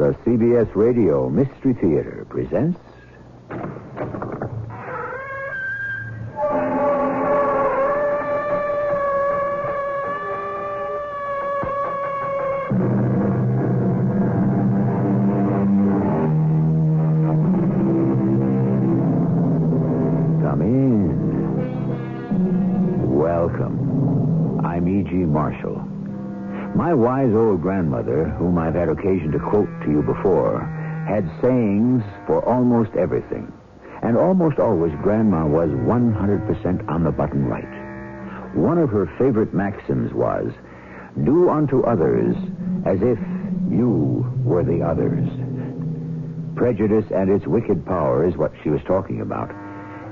The CBS Radio Mystery Theater presents... Come in. Welcome. I'm E.G. Marshall. My wise old grandmother, whom I've had occasion to quote to you before, had sayings for almost everything. And almost always Grandma was 100% on the button right. One of her favorite maxims was, do unto others as if you were the others. Prejudice and its wicked power is what she was talking about.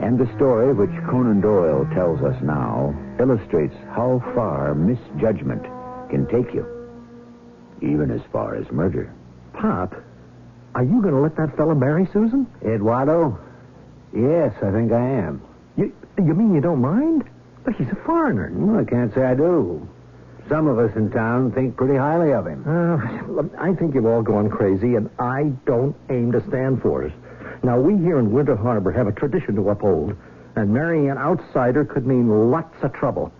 And the story which Conan Doyle tells us now illustrates how far misjudgment can take you, even as far as murder. Pop, are you going to let that fella marry Susan? Eduardo? Yes, I think I am. You mean you don't mind? But he's a foreigner. Well, I can't say I do. Some of us in town think pretty highly of him. I think you've all gone crazy, and I don't aim to stand for it. Now, we here in Winter Harbor have a tradition to uphold, and marrying an outsider could mean lots of trouble.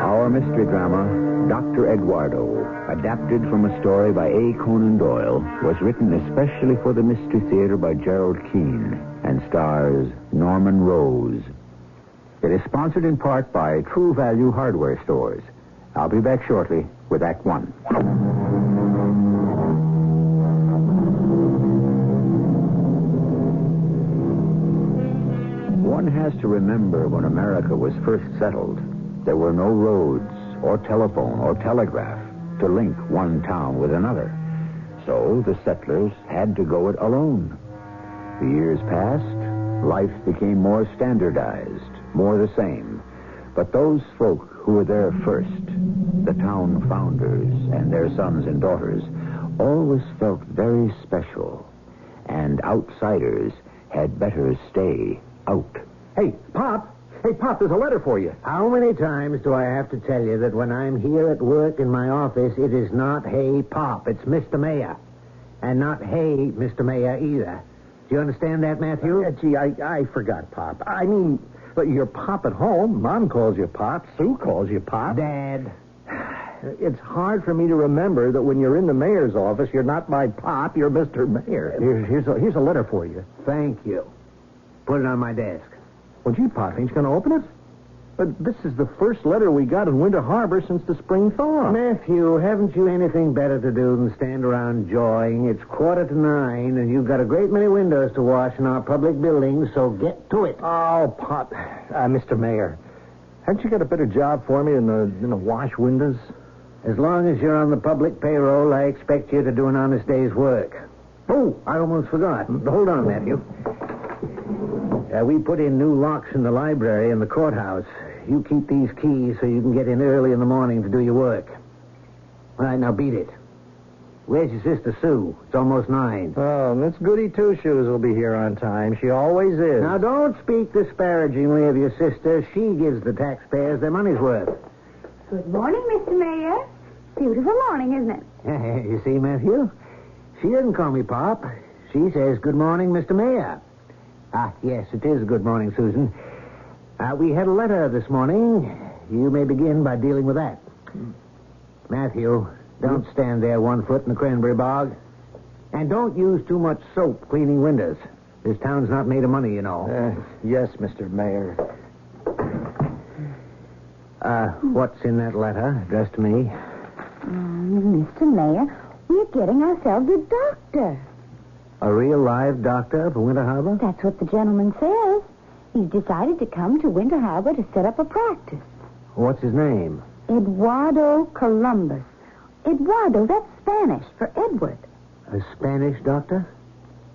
Our mystery drama, Dr. Eduardo, adapted from a story by A. Conan Doyle, was written especially for the Mystery Theater by Gerald Keane and stars Norman Rose. It is sponsored in part by True Value Hardware Stores. I'll be back shortly with Act One. One has to remember when America was first settled, there were no roads or telephone or telegraph to link one town with another. So the settlers had to go it alone. The years passed, life became more standardized, more the same. But those folk who were there first, the town founders and their sons and daughters, always felt very special. And outsiders had better stay out. Hey, Pop, there's a letter for you. How many times do I have to tell you that when I'm here at work in my office, it is not, hey, Pop, it's Mr. Mayor. And not, hey, Mr. Mayor, either. Do you understand that, Matthew? Gee, I forgot, Pop. I mean, but you're Pop at home. Mom calls you Pop. Sue calls you Pop. Dad. It's hard for me to remember that when you're in the mayor's office, you're not my Pop, you're Mr. Mayor. Here's a letter for you. Thank you. Put it on my desk. Well, gee, Pop, ain't you going to open it? But this is the first letter we got in Winter Harbor since the spring thaw. Matthew, haven't you anything better to do than stand around jawing? It's 8:45, and you've got a great many windows to wash in our public buildings, so get to it. Oh, Pop, Mr. Mayor, haven't you got a better job for me than the wash windows? As long as you're on the public payroll, I expect you to do an honest day's work. Oh, I almost forgot. Hold on, Matthew. We put in new locks in the library and the courthouse. You keep these keys so you can get in early in the morning to do your work. All right, now beat it. Where's your sister, Sue? It's almost 9. Oh, Miss Goody Two-Shoes will be here on time. She always is. Now, don't speak disparagingly of your sister. She gives the taxpayers their money's worth. Good morning, Mr. Mayor. Beautiful morning, isn't it? You see, Matthew? She doesn't call me Pop. She says, good morning, Mr. Mayor. Yes, it is good morning, Susan. We had a letter this morning. You may begin by dealing with that. Matthew, don't stand there 1 foot in the cranberry bog. And don't use too much soap cleaning windows. This town's not made of money, you know. Yes, Mr. Mayor. What's in that letter addressed to me? Mr. Mayor, we're getting ourselves a doctor. A real live doctor for Winter Harbor? That's what the gentleman says. He's decided to come to Winter Harbor to set up a practice. What's his name? Eduardo Columbus. Eduardo, that's Spanish for Edward. A Spanish doctor?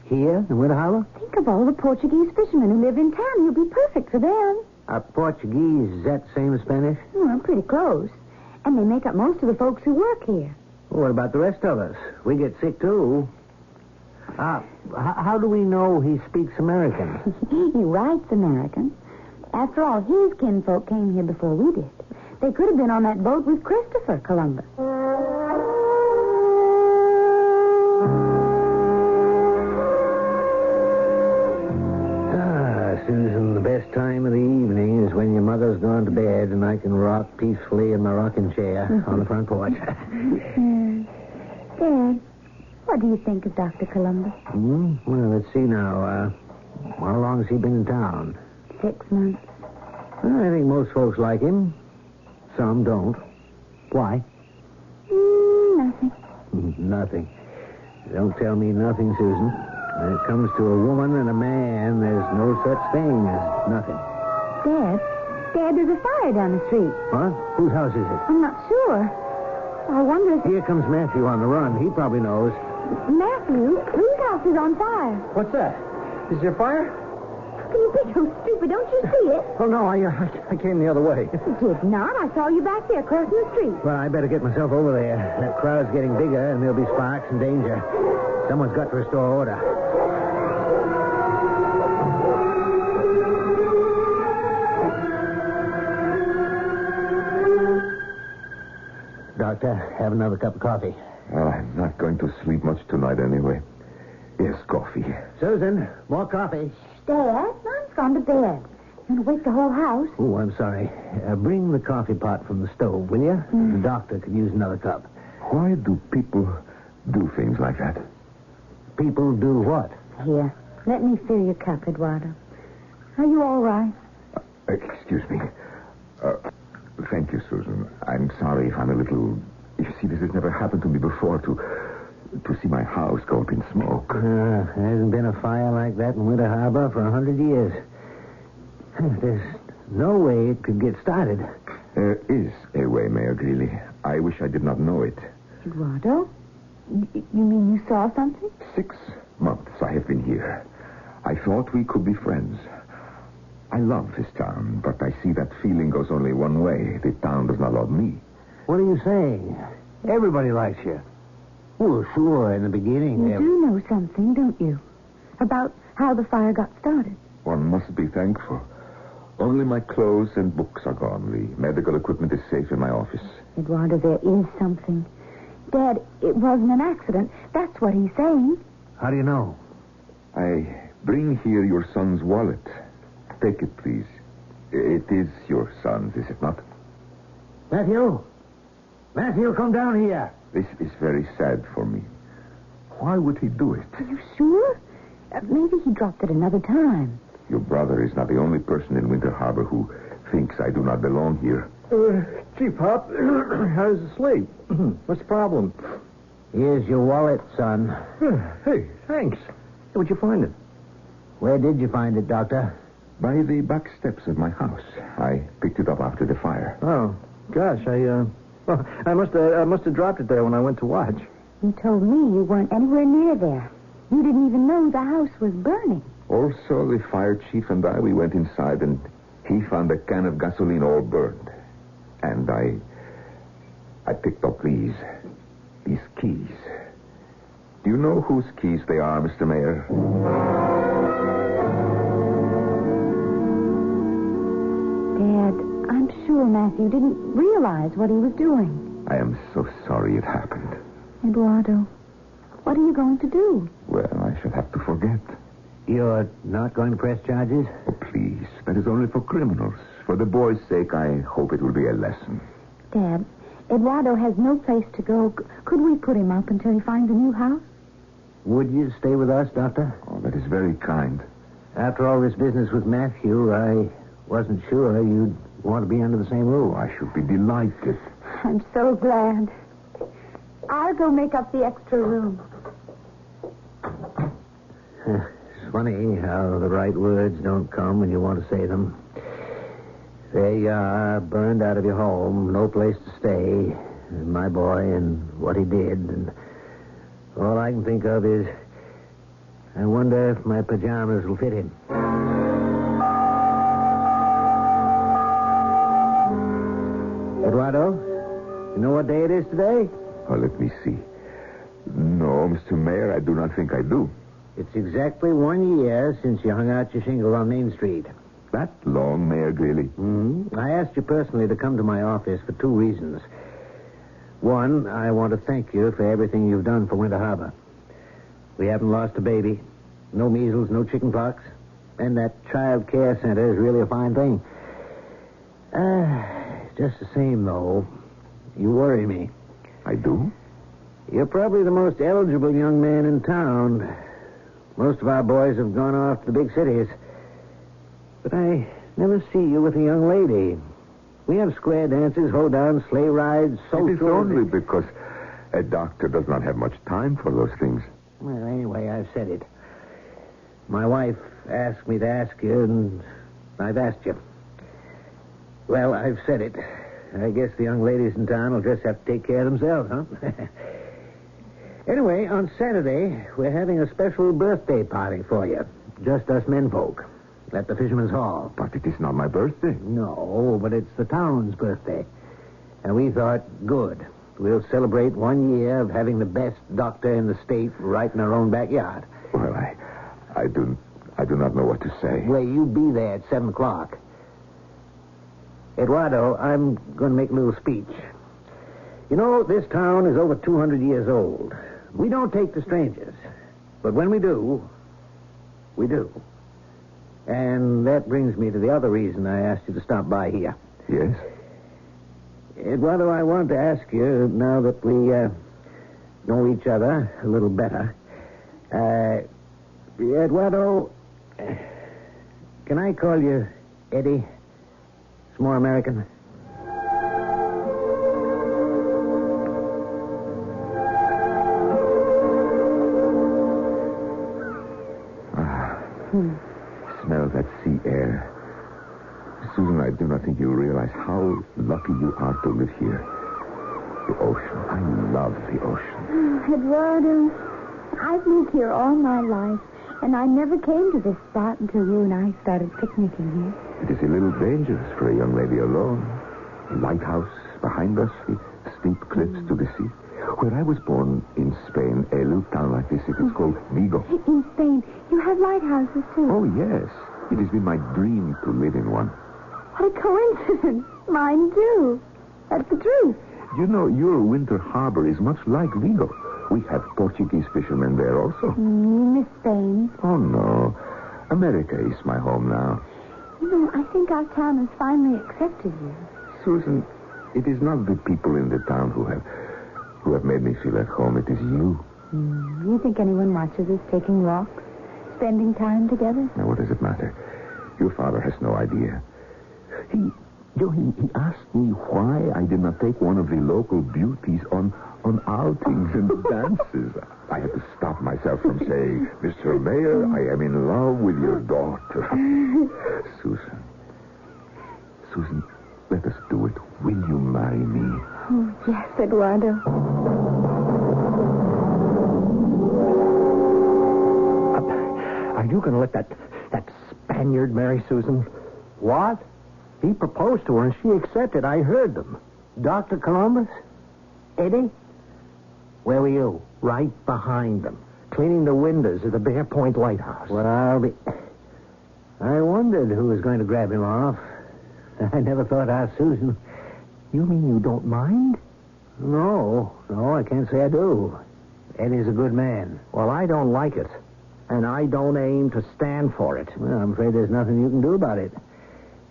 Here in Winter Harbor? Think of all the Portuguese fishermen who live in town. He'll be perfect for them. Portuguese, is that same as Spanish? Well, pretty close. And they make up most of the folks who work here. Well, what about the rest of us? We get sick, too. How do we know he speaks American? He writes American. After all, his kinfolk came here before we did. They could have been on that boat with Christopher Columbus. Susan, the best time of the evening is when your mother's gone to bed and I can rock peacefully in my rocking chair on the front porch. Dad, what do you think of Dr. Columbus? Well, let's see now. How long has he been in town? 6 months. Well, I think most folks like him. Some don't. Why? Nothing. Nothing. Don't tell me nothing, Susan. When it comes to a woman and a man, there's no such thing as nothing. Dad, there's a fire down the street. What? Whose house is it? I'm not sure. I wonder if... Here comes Matthew on the run. He probably knows. Matthew, whose house is on fire? What's that? Is there fire? How can you be so stupid? Don't you see it? Oh, no, I came the other way. You did not. I saw you back there crossing the street. Well, I better get myself over there. That crowd's getting bigger, and there'll be sparks and danger. Someone's got to restore order. Doctor, have another cup of coffee. I'm not going to sleep much tonight anyway. Yes, coffee. Susan, more coffee. Dad, Mom's gone to bed. You want to wake the whole house? Oh, I'm sorry. Bring the coffee pot from the stove, will you? The doctor could use another cup. Why do people do things like that? People do what? Here, let me fill your cup, Eduardo. Are you all right? Excuse me. Thank you, Susan. I'm sorry if I'm a little... You see, this has never happened to me before, to see my house go up in smoke. There hasn't been a fire like that in Winter Harbor for 100 years. There's no way it could get started. There is a way, Mayor Greeley. I wish I did not know it. Eduardo? You mean you saw something? 6 months I have been here. I thought we could be friends. I love this town, but I see that feeling goes only one way. The town does not love me. What are you saying? Everybody likes you. Well, sure, in the beginning... You do know something, don't you? About how the fire got started. One must be thankful. Only my clothes and books are gone. The medical equipment is safe in my office. Eduardo, there is something. Dad, it wasn't an accident. That's what he's saying. How do you know? I bring here your son's wallet. Take it, please. It is your son's, is it not? Matthew! Matthew, come down here. This is very sad for me. Why would he do it? Are you sure? Maybe he dropped it another time. Your brother is not the only person in Winter Harbor who thinks I do not belong here. Gee, Pop, I was asleep. What's the problem? Here's your wallet, son. Hey, thanks. Where'd you find it? Where did you find it, Doctor? By the back steps of my house. I picked it up after the fire. Oh, gosh, I must have dropped it there when I went to watch. You told me you weren't anywhere near there. You didn't even know the house was burning. Also, the fire chief and I, we went inside, and he found a can of gasoline all burned. And I picked up these keys. Do you know whose keys they are, Mr. Mayor? Dad, I'm sure Matthew didn't realize what he was doing. I am so sorry it happened. Eduardo, what are you going to do? Well, I shall have to forget. You're not going to press charges? Oh, please. That is only for criminals. For the boy's sake, I hope it will be a lesson. Dad, Eduardo has no place to go. Could we put him up until he finds a new house? Would you stay with us, Doctor? Oh, that is very kind. After all this business with Matthew, I wasn't sure you'd want to be under the same roof. I should be delighted. I'm so glad. I'll go make up the extra room. It's funny how the right words don't come when you want to say them. There you are, burned out of your home, no place to stay. And my boy and what he did. And all I can think of is, I wonder if my pajamas will fit him. Eduardo, you know what day it is today? Oh, let me see. No, Mr. Mayor, I do not think I do. It's exactly 1 year since you hung out your shingle on Main Street. that long, Mayor Greeley? I asked you personally to come to my office for two reasons. One, I want to thank you for everything you've done for Winter Harbor. We haven't lost a baby. No measles, no chicken pox. And that child care center is really a fine thing. Just the same, though, you worry me. I do? You're probably the most eligible young man in town. Most of our boys have gone off to the big cities. But I never see you with a young lady. We have square dances, hold-downs, sleigh rides, social... It is only because a doctor does not have much time for those things. Well, anyway, I've said it. My wife asked me to ask you, and I've asked you. Well, I've said it. I guess the young ladies in town will just have to take care of themselves, huh? Anyway, on Saturday, we're having a special birthday party for you. Just us menfolk. At the Fisherman's Hall. But it is not my birthday. No, but it's the town's birthday. And we thought, good. We'll celebrate 1 year of having the best doctor in the state right in our own backyard. Well, I do not know what to say. Well, you be there at 7 o'clock. Eduardo, I'm going to make a little speech. You know, this town is over 200 years old. We don't take to strangers. But when we do, we do. And that brings me to the other reason I asked you to stop by here. Yes? Eduardo, I want to ask you, now that we know each other a little better, Eduardo, can I call you Eddie? It's more American. Smell that sea air. Susan, I do not think you realize how lucky you are to live here. The ocean. I love the ocean. Eduardo, I've lived here all my life, and I never came to this spot until you and I started picnicking here. It is a little dangerous for a young lady alone. A lighthouse behind us, the steep cliffs to the sea. Where I was born in Spain, a little town like this, it is called Vigo. In Spain, you have lighthouses, too. Oh, yes. It has been my dream to live in one. What a coincidence. Mine, too. That's the truth. You know, your Winter Harbor is much like Vigo. We have Portuguese fishermen there also. You miss Spain. Oh, no. America is my home now. You know, I think our town has finally accepted you. Susan, it is not the people in the town who have made me feel at home. It is you. You think anyone watches us taking walks, spending time together? Now, what does it matter? Your father has no idea. He asked me why I did not take one of the local beauties on outings and dances. I had to stop myself from saying, Mr. Mayor, I am in love with your daughter. Susan, let us do it. Will you marry me? Oh, yes, Eduardo. Are you going to let that Spaniard marry Susan? What? He proposed to her and she accepted. I heard them. Dr. Columbus? Eddie? Where were you? Right behind them, cleaning the windows of the Bear Point Lighthouse. Well, I wondered who was going to grab him off. I never thought our Susan... You mean you don't mind? No, I can't say I do. Eddie's a good man. Well, I don't like it. And I don't aim to stand for it. Well, I'm afraid there's nothing you can do about it.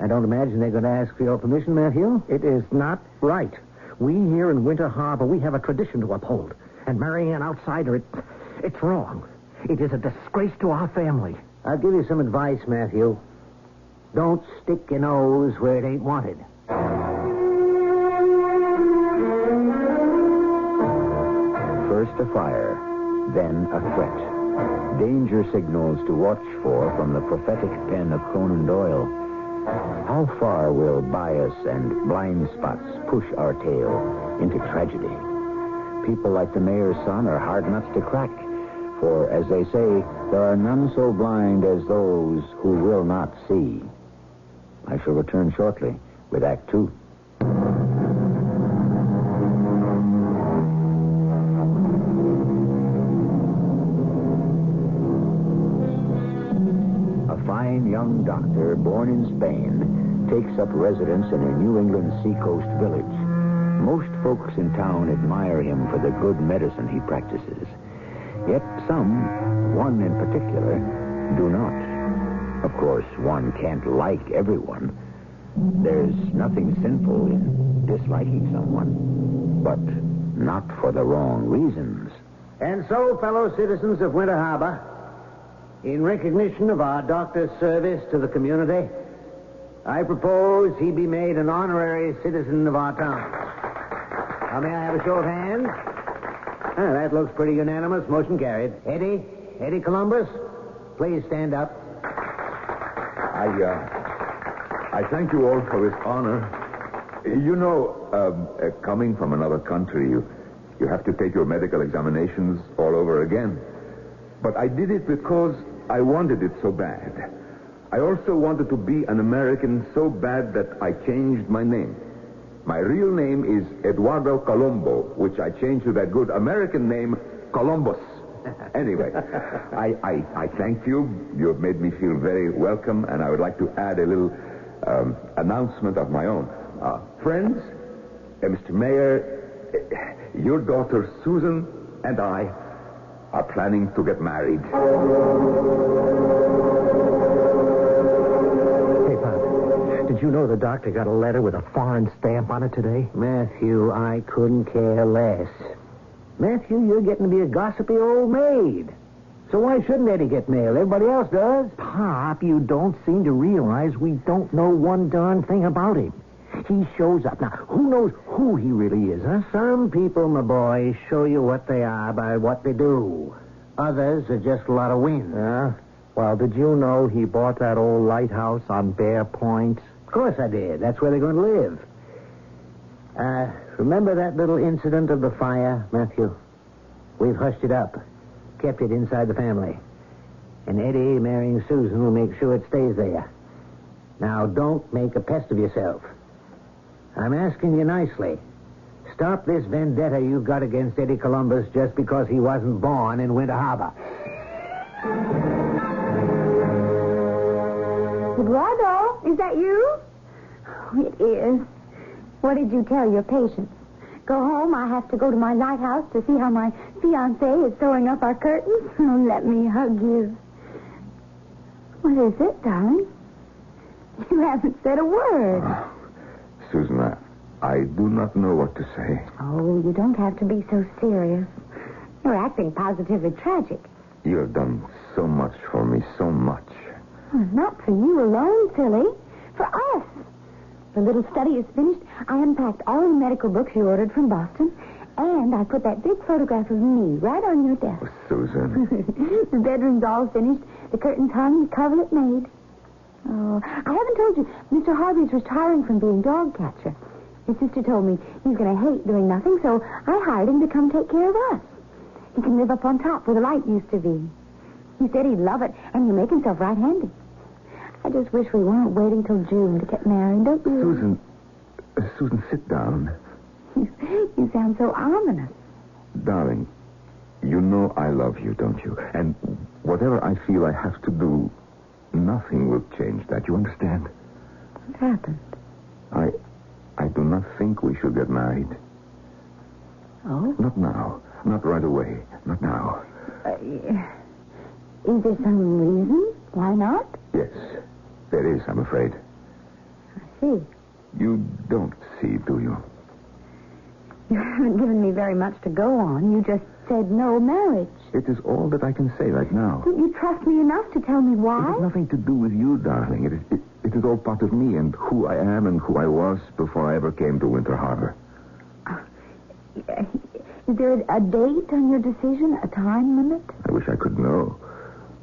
I don't imagine they're going to ask for your permission, Matthew. It is not right. We here in Winter Harbor, we have a tradition to uphold. And marrying an outsider, it's wrong. It is a disgrace to our family. I'll give you some advice, Matthew. Don't stick your nose where it ain't wanted. First a fire, then a threat. Danger signals to watch for from the prophetic pen of Conan Doyle. How far will bias and blind spots push our tale into tragedy? People like the mayor's son are hard nuts to crack. For, as they say, there are none so blind as those who will not see. I shall return shortly with Act Two. A fine young doctor, born in Spain, takes up residence in a New England seacoast village. Most folks in town admire him for the good medicine he practices. Yet some, one in particular, do not. Of course, one can't like everyone. There's nothing sinful in disliking someone, but not for the wrong reasons. And so, fellow citizens of Winter Harbor, in recognition of our doctor's service to the community, I propose he be made an honorary citizen of our town. Now, may I have a show of hands? That looks pretty unanimous. Motion carried. Eddie Columbus, please stand up. I thank you all for this honor. You know, coming from another country, you have to take your medical examinations all over again. But I did it because I wanted it so bad. I also wanted to be an American so bad that I changed my name. My real name is Eduardo Colombo, which I changed to that good American name, Columbus. Anyway, I thank you. You have made me feel very welcome, and I would like to add a little announcement of my own. Friends, Mr. Mayor, your daughter Susan and I are planning to get married. Hey, Pop, did you know the doctor got a letter with a foreign stamp on it today? Matthew, I couldn't care less. Matthew, you're getting to be a gossipy old maid. So why shouldn't Eddie get mail? Everybody else does. Pop, you don't seem to realize we don't know one darn thing about him. He shows up. Now, who knows who he really is, huh? Some people, my boy, show you what they are by what they do. Others are just a lot of wind. Yeah? Well, did you know he bought that old lighthouse on Bear Point? Of course I did. That's where they're going to live. Remember that little incident of the fire, Matthew? We've hushed it up. Kept it inside the family. And Eddie marrying Susan will make sure it stays there. Now, don't make a pest of yourself. I'm asking you nicely. Stop this vendetta you've got against Eddie Columbus just because he wasn't born in Winter Harbor. Eduardo, is that you? Oh, it is. What did you tell your patients? Go home, I have to go to my lighthouse to see how my fiancé is sewing up our curtains. Oh, let me hug you. What is it, darling? You haven't said a word. Susan, I do not know what to say. Oh, you don't have to be so serious. You're acting positively tragic. You have done so much for me, so much. Well, not for you alone, silly. For us. The little study is finished. I unpacked all the medical books you ordered from Boston, and I put that big photograph of me right on your desk. Oh, Susan. The bedroom's all finished. The curtains hung, the coverlet made. Oh, I haven't told you. Mr. Harvey's retiring from being dog catcher. His sister told me he's going to hate doing nothing, so I hired him to come take care of us. He can live up on top where the light used to be. He said he'd love it, and he'll make himself right-handed. I just wish we weren't waiting till June to get married, don't you? Susan, sit down. You sound so ominous. Darling, you know I love you, don't you? And whatever I feel I have to do, nothing will change that. You understand? What happened? I do not think we should get married. Oh? Not now. Not right away. Not now. Is there some reason? Why not? Yes, there is, I'm afraid. I see. You don't see, do you? You haven't given me very much to go on. You just said no marriage. It is all that I can say right now. Don't you trust me enough to tell me It why? has nothing to do with you, darling. It is all part of me and who I am and who I was before I ever came to Winter Harbor. Is there a date on your decision? A time limit? I wish I could know.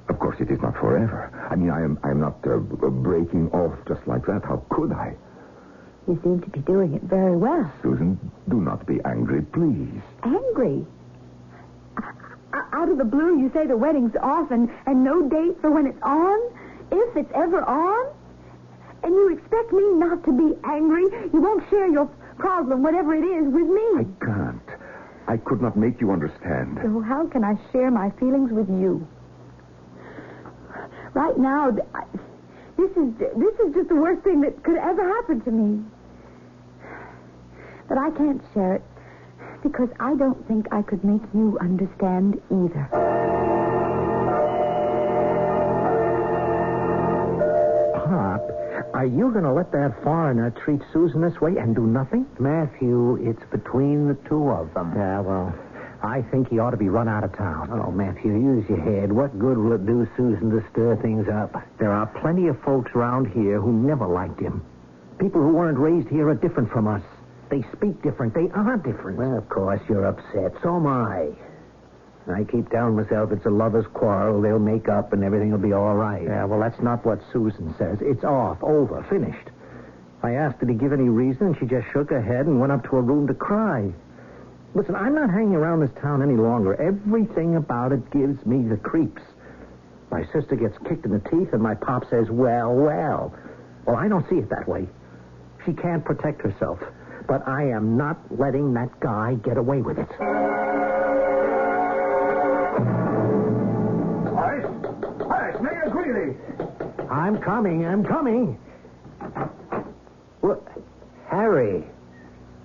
Of course, it is not forever. I mean, I am not breaking off just like that. How could I? You seem to be doing it very well. Susan, do not be angry, please. Angry? Out of the blue, you say the wedding's off and no date for when it's on? If it's ever on? And you expect me not to be angry? You won't share your problem, whatever it is, with me? I can't. I could not make you understand. So how can I share my feelings with you? Right now, This is just the worst thing that could ever happen to me. But I can't share it because I don't think I could make you understand either. Pop, are you going to let that foreigner treat Susan this way and do nothing? Matthew, it's between the two of them. Yeah, well, I think he ought to be run out of town. Oh, Matthew, use your head. What good will it do Susan to stir things up? There are plenty of folks around here who never liked him. People who weren't raised here are different from us. They speak different. They are different. Well, of course, you're upset. So am I. I keep telling myself it's a lover's quarrel. They'll make up and everything will be all right. Yeah, well, that's not what Susan says. It's off, over, finished. I asked, did he give any reason, and she just shook her head and went up to her room to cry. Listen, I'm not hanging around this town any longer. Everything about it gives me the creeps. My sister gets kicked in the teeth, and my pop says, well. Well, I don't see it that way. She can't protect herself. But I am not letting that guy get away with it. Horace, Mayor Greeley. I'm coming. What? Harry,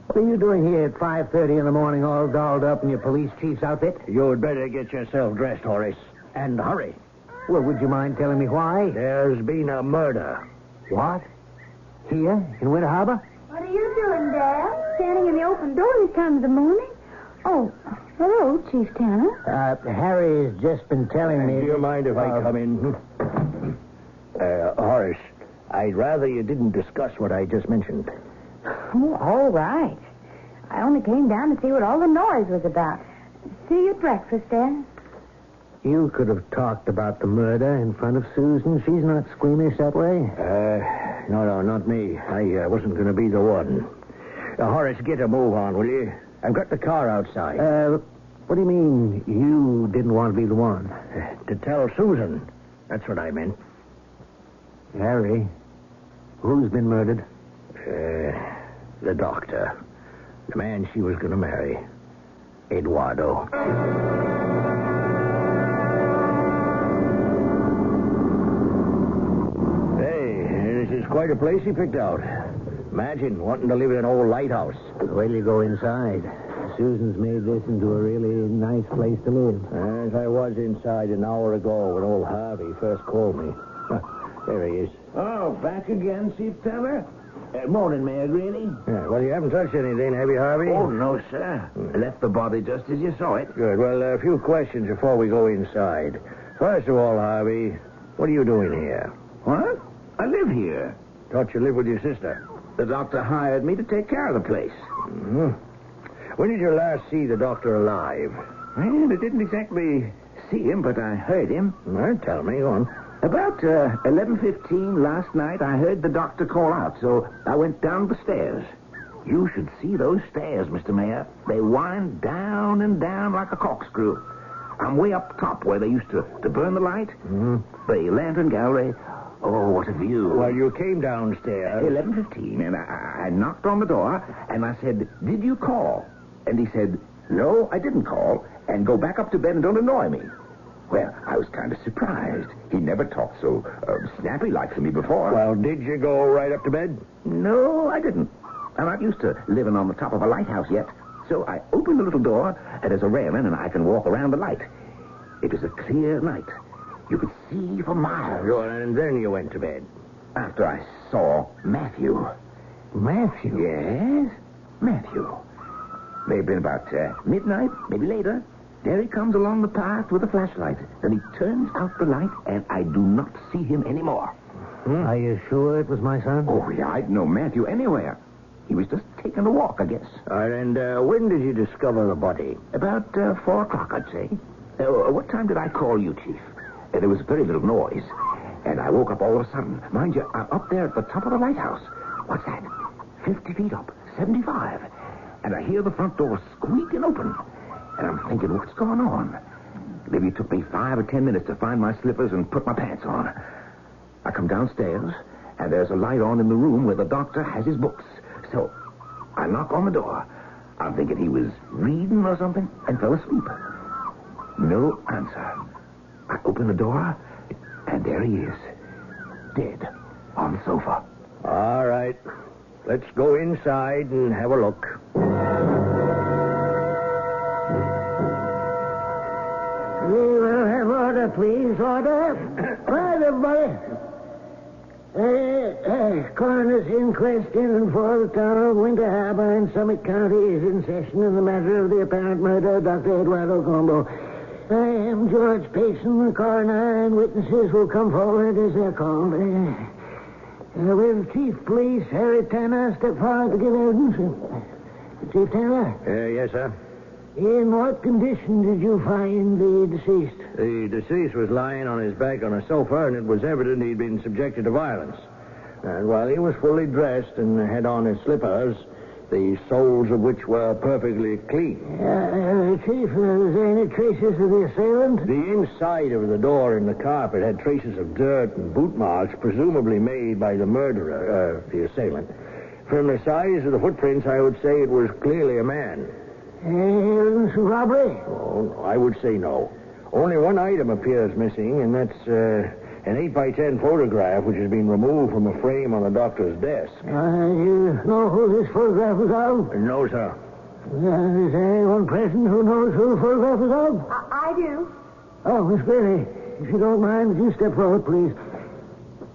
what are you doing here at 5:30 in the morning all dolled up in your police chief's outfit? You'd better get yourself dressed, Horace. And hurry. Well, would you mind telling me why? There's been a murder. What? Here? In Winter Harbor? What are you doing, Dad? Standing in the open door this time of the morning? Oh, hello, Chief Tanner. Harry has just been telling me... Do you mind if I come in? Horace, I'd rather you didn't discuss what I just mentioned. Oh, all right. I only came down to see what all the noise was about. See you at breakfast, Dad. You could have talked about the murder in front of Susan. She's not squeamish that way. No, not me. I wasn't going to be the one. Horace, get a move on, will you? I've got the car outside. What do you mean you didn't want to be the one? To tell Susan. That's what I meant. Harry, who's been murdered? The doctor. The man she was going to marry. Eduardo. Hey, this is quite a place he picked out. Imagine wanting to live in an old lighthouse. Wait till you go inside. Susan's made this into a really nice place to live. As I was inside an hour ago when old Harvey first called me. There he is. Oh, back again, Chief Tanner? Morning, Mayor Greeley. Yeah, well, you haven't touched anything, have you, Harvey? Oh, no, sir. I left the body just as you saw it. Good. Well, a few questions before we go inside. First of all, Harvey, what are you doing here? What? I live here. Thought you lived with your sister. The doctor hired me to take care of the place. Mm-hmm. When did you last see the doctor alive? Well, I didn't exactly see him, but I heard him. Well, tell me, go on. About 11:15 last night, I heard the doctor call out, so I went down the stairs. You should see those stairs, Mr. Mayor. They wind down and down like a corkscrew. I'm way up top where they used to burn the light. Mm-hmm. The lantern gallery. Oh, what a view. Well, you came downstairs. 11:15, and I knocked on the door, and I said, "Did you call?" And he said, "No, I didn't call, and go back up to bed and don't annoy me." Well, I was kind of surprised. He never talked so snappy-like to me before. Well, did you go right up to bed? No, I didn't. I'm not used to living on the top of a lighthouse yet. So I opened the little door, and there's a railing, and I can walk around the light. It was a clear night. You could see for miles. And then you went to bed. After I saw Matthew. Matthew? Yes, Matthew. May have been about midnight, maybe later. There he comes along the path with a flashlight. Then he turns out the light, and I do not see him anymore. Are you sure it was my son? Oh, yeah, I'd know Matthew anywhere. He was just taking a walk, I guess. And when did you discover the body? About 4 o'clock, I'd say. What time did I call you, Chief? There was very little noise. And I woke up all of a sudden. Mind you, I'm up there at the top of the lighthouse. What's that? 50 feet up, 75. And I hear the front door squeaking open. And I'm thinking, what's going on? Maybe it took me 5 or 10 minutes to find my slippers and put my pants on. I come downstairs, and there's a light on in the room where the doctor has his books. So I knock on the door. I'm thinking he was reading or something and fell asleep. No answer. I open the door, and there he is. Dead. On the sofa. All right. Let's go inside and have a look. We will have order, please. Order. Quiet, everybody. Coroner's inquest in and for the town of Winter Harbor in Summit County is in session in the matter of the apparent murder of Dr. Eduardo Colombo. I am George Payson, the coroner, and witnesses will come forward as they're called. Will Chief Police Harry Tanner step forward to give evidence? Chief Tanner? Yes, sir. In what condition did you find the deceased? The deceased was lying on his back on a sofa, and it was evident he'd been subjected to violence. And while he was fully dressed and had on his slippers, the soles of which were perfectly clean. Chief, was there any traces of the assailant? The inside of the door in the carpet had traces of dirt and boot marks, presumably made by the murderer, the assailant. From the size of the footprints, I would say it was clearly a man. Evidence of robbery? Oh, I would say no. Only one item appears missing, and that's an 8x10 photograph which has been removed from a frame on the doctor's desk. You know who this photograph is of? No, sir. Is there anyone present who knows who the photograph is of? I do. Oh, Miss Gray, if you don't mind, would you step forward, please?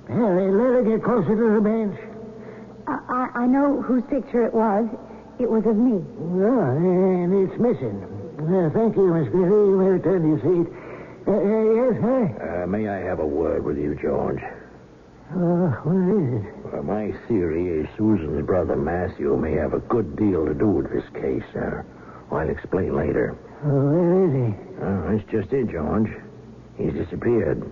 Harry, let her get closer to the bench. I know whose picture it was. It was of me. And it's missing. Thank you, Miss Gray. You may return to your seat. Yes, sir? May I have a word with you, George? What is it? My theory is Susan's brother, Matthew, may have a good deal to do with this case, sir. I'll explain later. Where is he? That's just it, George. He's disappeared.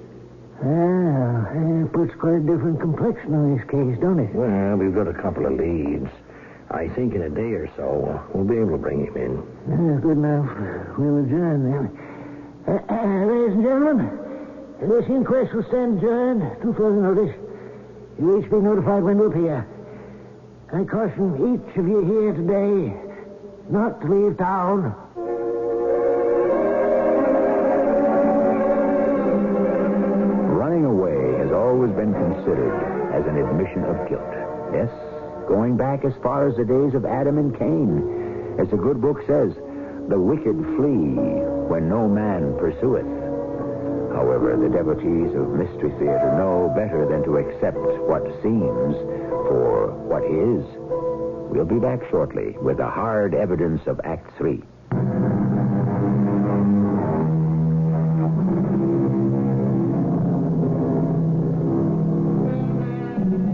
It puts quite a different complexion on this case, don't it? Well, we've got a couple of leads. I think in a day or so, we'll be able to bring him in. Good enough. We'll adjourn then. Ladies and gentlemen, this inquest will stand adjourned to further notice. You each be notified when to appear. I caution each of you here today not to leave town. Running away has always been considered as an admission of guilt. Yes, going back as far as the days of Adam and Cain. As the good book says, the wicked flee when no man pursueth. However, the devotees of Mystery Theater know better than to accept what seems for what is. We'll be back shortly with the hard evidence of Act 3.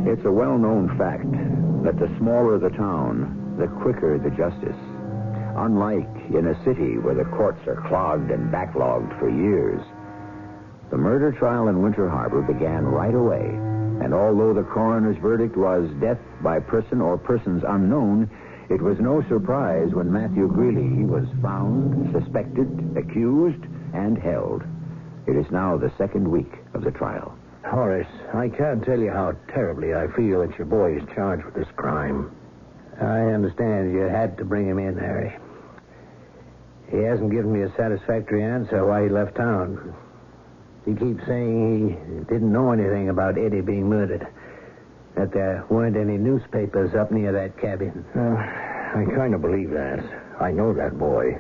It's a well-known fact that the smaller the town, the quicker the justice. Unlike in a city where the courts are clogged and backlogged for years. The murder trial in Winter Harbor began right away, and although the coroner's verdict was death by person or persons unknown, it was no surprise when Matthew Greeley was found, suspected, accused, and held. It is now the second week of the trial. Horace, I can't tell you how terribly I feel that your boy is charged with this crime. I understand you had to bring him in, Harry. He hasn't given me a satisfactory answer why he left town. He keeps saying he didn't know anything about Eddie being murdered. That there weren't any newspapers up near that cabin. I kind of believe that. I know that boy.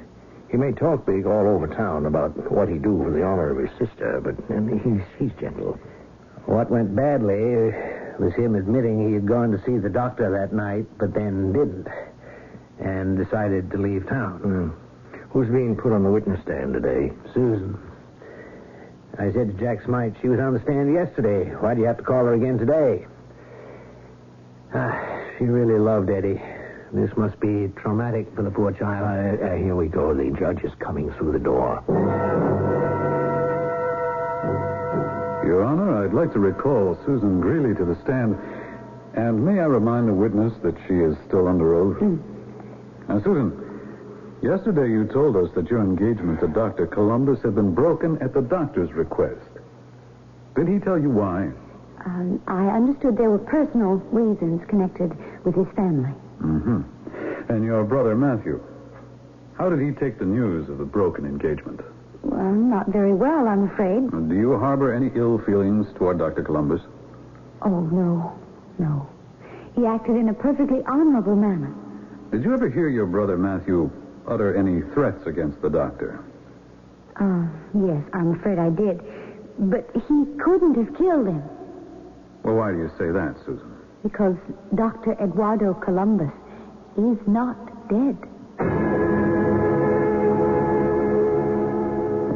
He may talk big all over town about what he'd do for the honor of his sister, but he's gentle. What went badly was him admitting he had gone to see the doctor that night, but then didn't, and decided to leave town. Who's being put on the witness stand today? Susan. I said to Jack Smite she was on the stand yesterday. Why do you have to call her again today? She really loved Eddie. This must be traumatic for the poor child. Here we go. The judge is coming through the door. Your Honor, I'd like to recall Susan Greeley to the stand. And may I remind the witness that she is still under oath? Now, Susan, yesterday you told us that your engagement to Dr. Columbus had been broken at the doctor's request. Did he tell you why? I understood there were personal reasons connected with his family. Mm-hmm. And your brother, Matthew, how did he take the news of the broken engagement? Well, not very well, I'm afraid. Do you harbor any ill feelings toward Dr. Columbus? Oh, no. He acted in a perfectly honorable manner. Did you ever hear your brother Matthew utter any threats against the doctor? Yes, I'm afraid I did. But he couldn't have killed him. Well, why do you say that, Susan? Because Dr. Eduardo Columbus is not dead.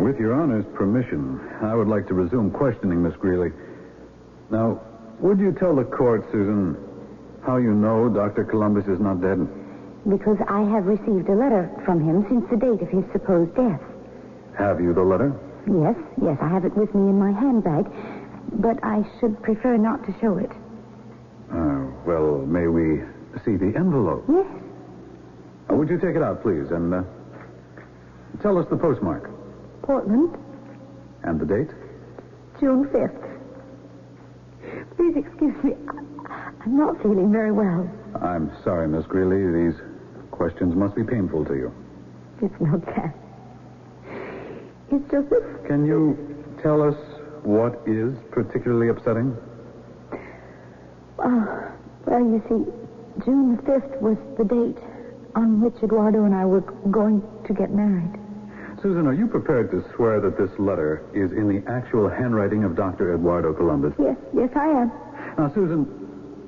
With your Honor's permission, I would like to resume questioning Miss Greeley. Now, would you tell the court, Susan, how you know Dr. Columbus is not dead? Because I have received a letter from him since the date of his supposed death. Have you the letter? Yes, I have it with me in my handbag, but I should prefer not to show it. Well, may we see the envelope? Yes. Would you take it out, please, and tell us the postmark? Portland, And the date? June 5th. Please excuse me. I'm not feeling very well. I'm sorry, Miss Greeley. These questions must be painful to you. It's not that. It's just that... Can you tell us what is particularly upsetting? Well, you see, June the 5th was the date on which Eduardo and I were going to get married. Susan, are you prepared to swear that this letter is in the actual handwriting of Dr. Eduardo Columbus? Yes, I am. Now, Susan,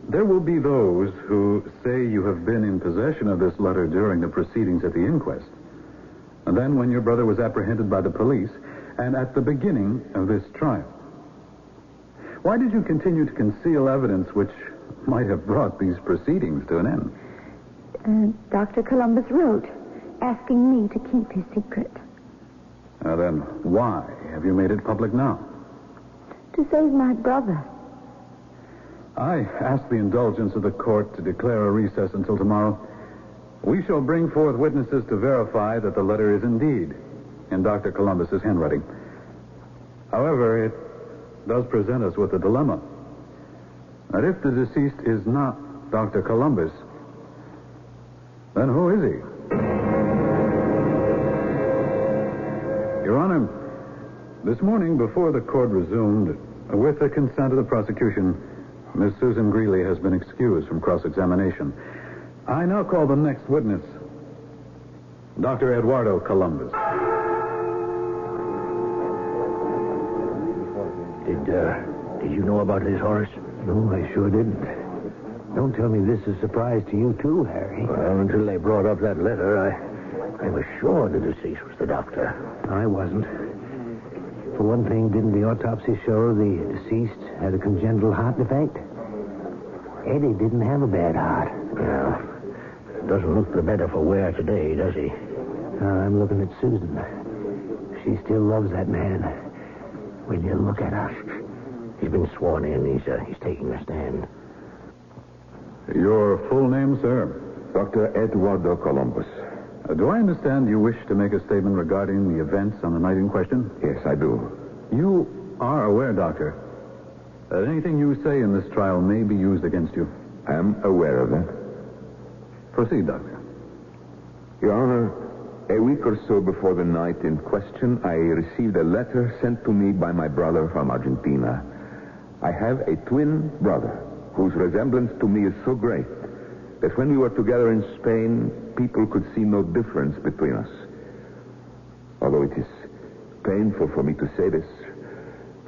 there will be those who say you have been in possession of this letter during the proceedings at the inquest. And then when your brother was apprehended by the police, and at the beginning of this trial. Why did you continue to conceal evidence which might have brought these proceedings to an end? Dr. Columbus wrote, asking me to keep his secret. Now then, why have you made it public now? To save my brother. I ask the indulgence of the court to declare a recess until tomorrow. We shall bring forth witnesses to verify that the letter is indeed in Dr. Columbus's handwriting. However, it does present us with a dilemma. That if the deceased is not Dr. Columbus, then who is he? Your Honor, this morning before the court resumed, with the consent of the prosecution, Miss Susan Greeley has been excused from cross-examination. I now call the next witness, Dr. Eduardo Columbus. Did you know about this, Horace? No, I sure didn't. Don't tell me this is a surprise to you, too, Harry. Well, until they brought up that letter, I was sure the deceased was the doctor. I wasn't. For one thing, didn't the autopsy show the deceased had a congenital heart defect? Eddie didn't have a bad heart. Well, doesn't look the better for wear today, does he? I'm looking at Susan. She still loves that man. Will you look at her? He's been sworn in. He's taking a stand. Your full name, sir? Dr. Eduardo Columbus. Do I understand you wish to make a statement regarding the events on the night in question? Yes, I do. You are aware, Doctor, that anything you say in this trial may be used against you. I am aware of that. Proceed, Doctor. Your Honor, a week or so before the night in question, I received a letter sent to me by my brother from Argentina. I have a twin brother whose resemblance to me is so great that when we were together in Spain, people could see no difference between us. Although it is painful for me to say this,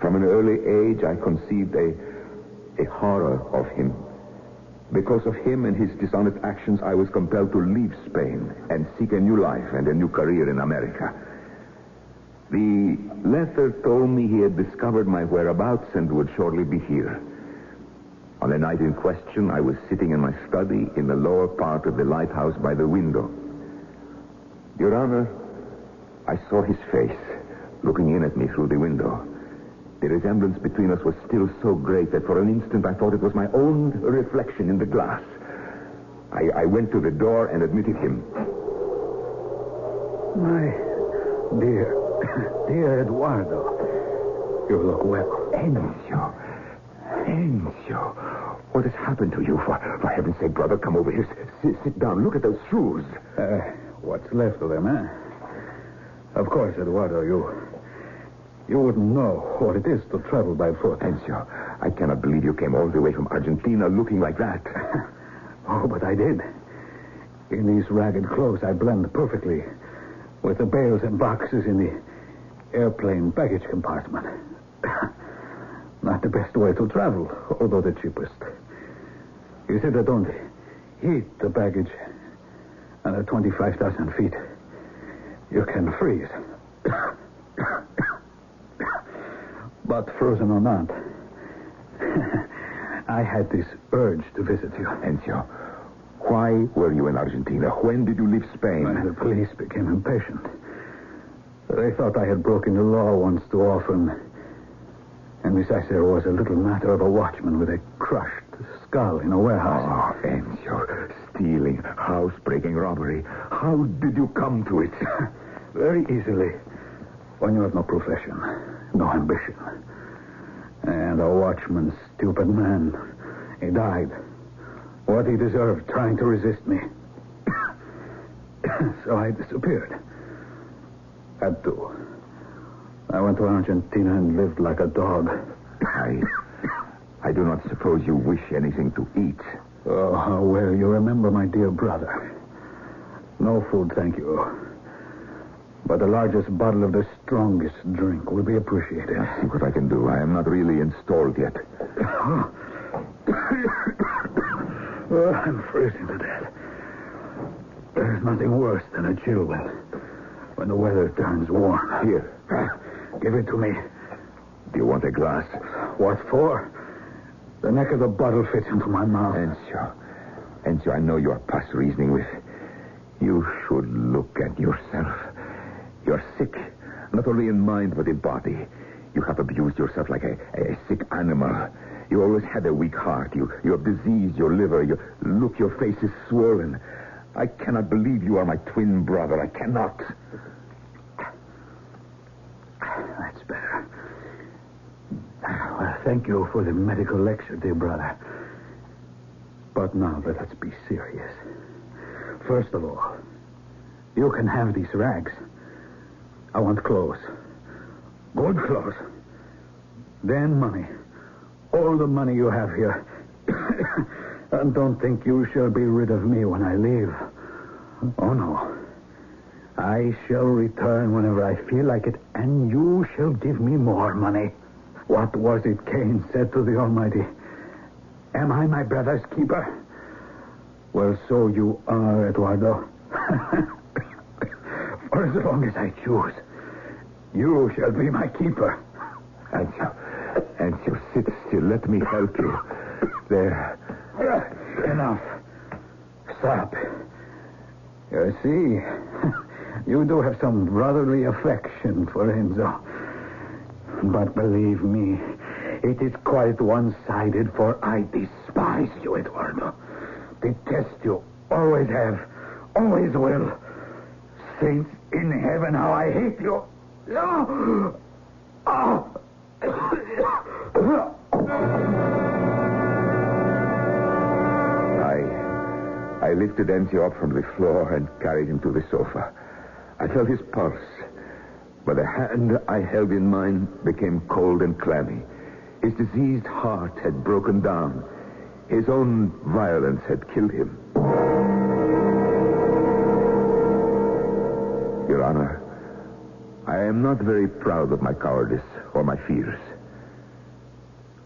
from an early age I conceived a horror of him. Because of him and his dishonest actions, I was compelled to leave Spain and seek a new life and a new career in America. The letter told me he had discovered my whereabouts and would shortly be here. On the night in question, I was sitting in my study in the lower part of the lighthouse by the window. Your Honor, I saw his face looking in at me through the window. The resemblance between us was still so great that for an instant I thought it was my own reflection in the glass. I went to the door and admitted him. My dear Eduardo, you look well. Enzo, what has happened to you? For heaven's sake, brother, come over here. Sit down. Look at those shoes. What's left of them, eh? Of course, Eduardo, you wouldn't know what it is to travel by foot. Enzo, I cannot believe you came all the way from Argentina looking like that. Oh, but I did. In these ragged clothes, I blend perfectly with the bales and boxes in the airplane baggage compartment. Not the best way to travel, although the cheapest. You see, they don't heat the baggage under 25,000 feet. You can freeze. But frozen or not, I had this urge to visit you. Enzo, why were you in Argentina? When did you leave Spain? Well, the police became impatient. They thought I had broken the law once too often. And besides, there was a little matter of a watchman with a crushed skull in a warehouse. Oh, Enzo, stealing, housebreaking, robbery. How did you come to it? Very easily. When you have no profession, no ambition. And a watchman, stupid man. He died. What he deserved, trying to resist me. So I disappeared. Had to. I went to Argentina and lived like a dog. I do not suppose you wish anything to eat. Oh, how well you remember my dear brother. No food, thank you. But the largest bottle of the strongest drink will be appreciated. I'll see what I can do. I am not really installed yet. Oh, I'm freezing to death. There's nothing worse than a chill when the weather turns warm. Here. Give it to me. Do you want a glass? What for? The neck of the bottle fits into my mouth. Enzo, I know you are past reasoning with. You should look at yourself. You're sick, not only in mind, but in body. You have abused yourself like a sick animal. You always had a weak heart. You have diseased your liver. Your face is swollen. I cannot believe you are my twin brother. I cannot. That's better. Well, thank you for the medical lecture, dear brother. But now let us be serious. First of all, you can have these rags. I want clothes. Good clothes. Then money. All the money you have here. And don't think you shall be rid of me when I leave. Oh, no. I shall return whenever I feel like it, and you shall give me more money. What was it Cain said to the Almighty? Am I my brother's keeper? Well, so you are, Eduardo. For as long as I choose, you shall be my keeper. Enzo, sit still. Let me help you. There. Enough. Stop. You see, you do have some brotherly affection for Enzo. But believe me, it is quite one-sided, for I despise you, Eduardo. Detest you. Always have. Always will. Saints in heaven, how I hate you. Oh. Oh. I lifted Enzo up from the floor and carried him to the sofa. I felt his pulse, but the hand I held in mine became cold and clammy. His diseased heart had broken down. His own violence had killed him. Your Honor, I am not very proud of my cowardice or my fears.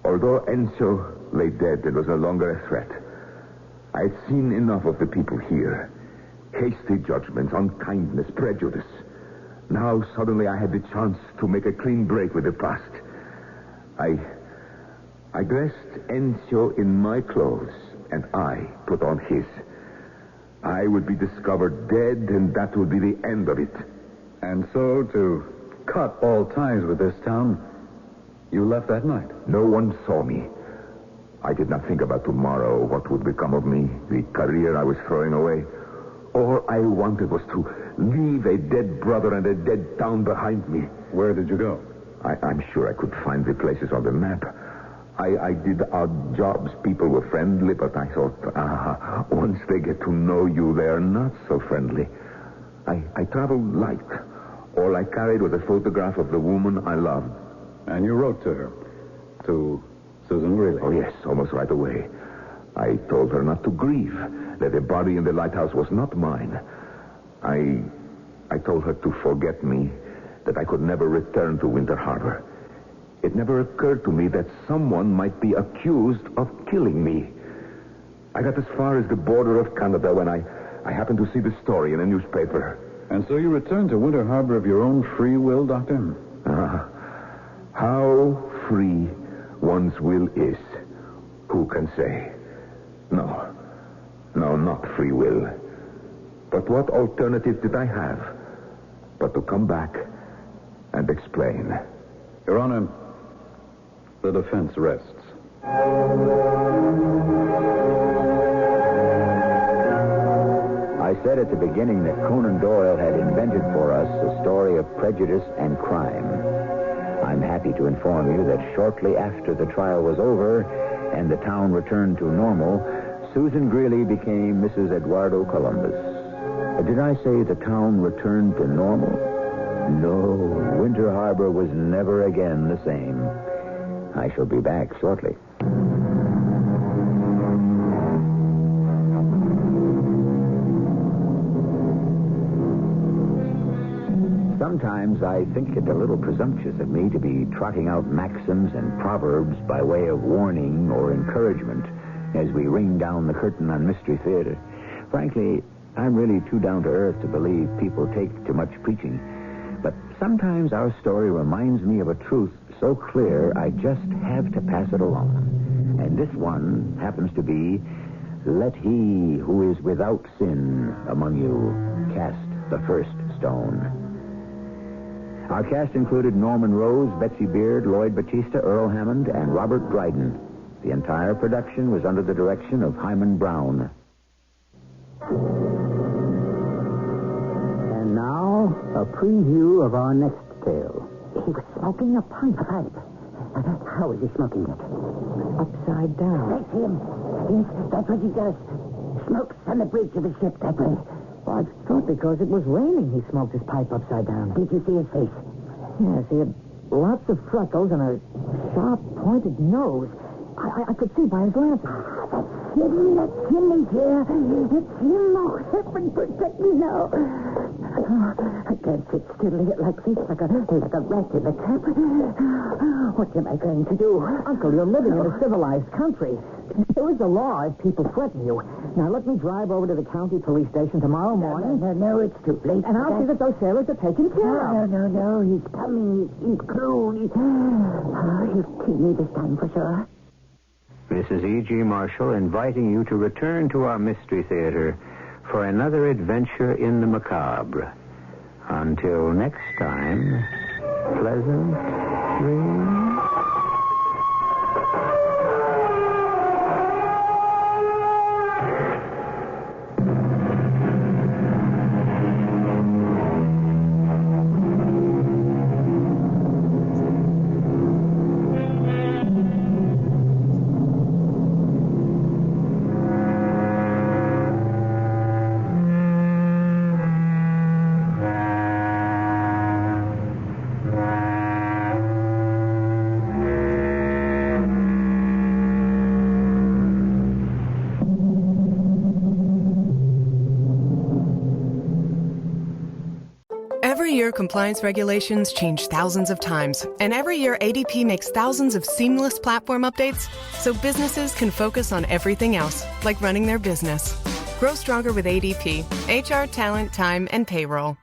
Although Enzo lay dead and was no longer a threat, I had seen enough of the people here. Hasty judgments, unkindness, prejudice. Now, suddenly, I had the chance to make a clean break with the past. I dressed Enzo in my clothes, and I put on his. I would be discovered dead, and that would be the end of it. And so, to cut all ties with this town, you left that night? No one saw me. I did not think about tomorrow, what would become of me, the career I was throwing away. All I wanted was to leave a dead brother and a dead town behind me. Where did you go? I'm sure I could find the places on the map. I did odd jobs. People were friendly, but I thought, once they get to know you, they're not so friendly. I traveled light. All I carried was a photograph of the woman I loved. And you wrote to her to Susan Greeley. Oh, yes, almost right away. I told her not to grieve, that the body in the lighthouse was not mine. I told her to forget me, that I could never return to Winter Harbor. It never occurred to me that someone might be accused of killing me. I got as far as the border of Canada when I happened to see the story in a newspaper. And so you returned to Winter Harbor of your own free will, Doctor? How free one's will is, who can say? No, not free will. But what alternative did I have but to come back and explain? Your Honor, the defense rests. I said at the beginning that Conan Doyle had invented for us a story of prejudice and crime. I'm happy to inform you that shortly after the trial was over and the town returned to normal, Susan Greeley became Mrs. Eduardo Columbus. Did I say the town returned to normal? No, Winter Harbor was never again the same. I shall be back shortly. Sometimes I think it a little presumptuous of me to be trotting out maxims and proverbs by way of warning or encouragement as we ring down the curtain on Mystery Theater. Frankly, I'm really too down to earth to believe people take too much preaching. But sometimes our story reminds me of a truth so clear I just have to pass it along. And this one happens to be, let he who is without sin among you cast the first stone. Our cast included Norman Rose, Betsy Beard, Lloyd Batista, Earl Hammond, and Robert Dryden. The entire production was under the direction of Hyman Brown. And now, a preview of our next tale. He was smoking a pipe. How was he smoking it? Upside down. That's him. Yes, that's what he does. Smokes on the bridge of a ship that way. Well, I thought because it was raining he smoked his pipe upside down. Did you see his face? Yes, he had lots of freckles and a sharp, pointed nose. I could see by his lantern. That's him, he's here. It's him. Oh, heaven protect me now. I can't sit still like this, like a rat in a trap. What am I going to do? Uncle, you're living in a civilized country. There is a law if people threaten you. Now, let me drive over to the county police station tomorrow morning. No, it's too late. And I'll see that those sailors are taken care of. No, he's coming. He's cruel. He'll kill me this time for sure. This is E.G. Marshall inviting you to return to our Mystery Theater for another adventure in the macabre. Until next time, pleasant dreams. Every year, compliance regulations change thousands of times, and every year ADP makes thousands of seamless platform updates so businesses can focus on everything else, like running their business. Grow stronger with ADP, HR, talent, time, and payroll.